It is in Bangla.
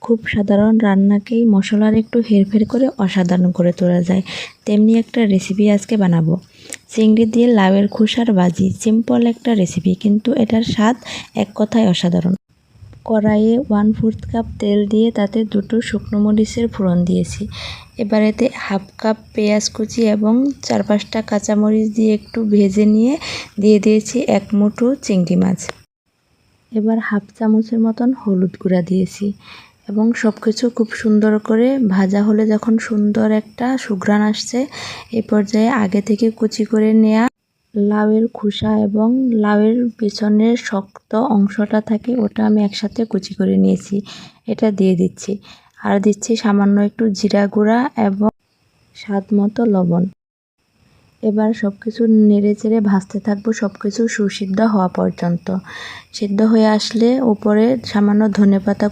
খুব সাধারণ রান্নাকেই মশলার একটু হেরফের করে অসাধারণ করে তোলা যায়, তেমনি একটা রেসিপি আজকে বানাবো। চিংড়ি দিয়ে লাউয়ের খোসার ভাজি, সিম্পল একটা রেসিপি, কিন্তু এটার স্বাদ এক কথায় অসাধারণ। কড়াইয়ে 1/4 কাপ তেল দিয়ে তাতে 2টো শুকনো মরিচের ফোড়ন দিয়েছি। এবার এতে 1/2 কাপ পেঁয়াজ কুচি এবং 4-5টা কাঁচামরিচ দিয়ে একটু ভেজে নিয়ে দিয়ে দিয়েছি 1 মুঠো চিংড়ি মাছ। এবার 1/2 চামচের মতন হলুদ গুঁড়া দিয়েছি এবং সব কিছু খুব সুন্দর করে ভাজা হলে যখন সুন্দর একটা সুঘ্রাণ আসছে, এই পর্যায়ে আগে থেকে কুচি করে নেওয়া লাউয়ের খোসা এবং লাউয়ের পিছনের শক্ত অংশটা থাকে, ওটা আমি একসাথে কুচি করে নিয়েছি, এটা দিয়ে দিচ্ছি। আর দিচ্ছি সামান্য একটু জিরা গুঁড়া এবং স্বাদ মতো লবণ। এবার সব কিছু নেড়ে চেড়ে ভাজতে থাকবো, সব কিছু সুসিদ্ধ হওয়া পর্যন্ত। সিদ্ধ হয়ে আসলে উপরে সামান্য ধনেপাতা